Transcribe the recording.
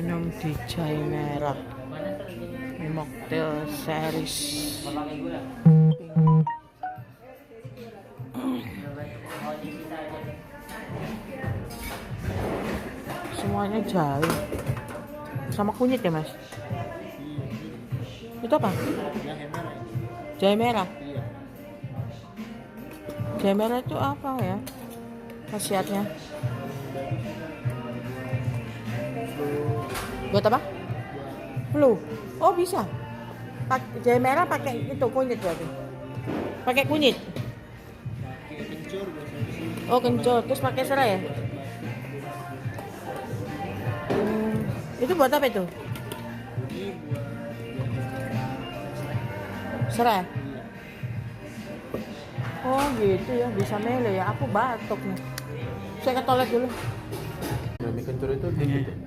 minum di Jahe Merah. Ini mocktail series. Semuanya jahe sama kunyit ya mas. Itu apa? Jahe merah. Jahe merah itu apa ya khasiatnya? Buat apa? Flu. Oh bisa. Jahe merah pakai itu kunyit berarti. Pakai kunyit. Oh kencur. Terus pakai serai ya? Itu buat apa itu? Serai. Oh gitu ya, bisa mele ya. Aku batuk nih. Saya ke toilet dulu. Mie kencur itu dikit.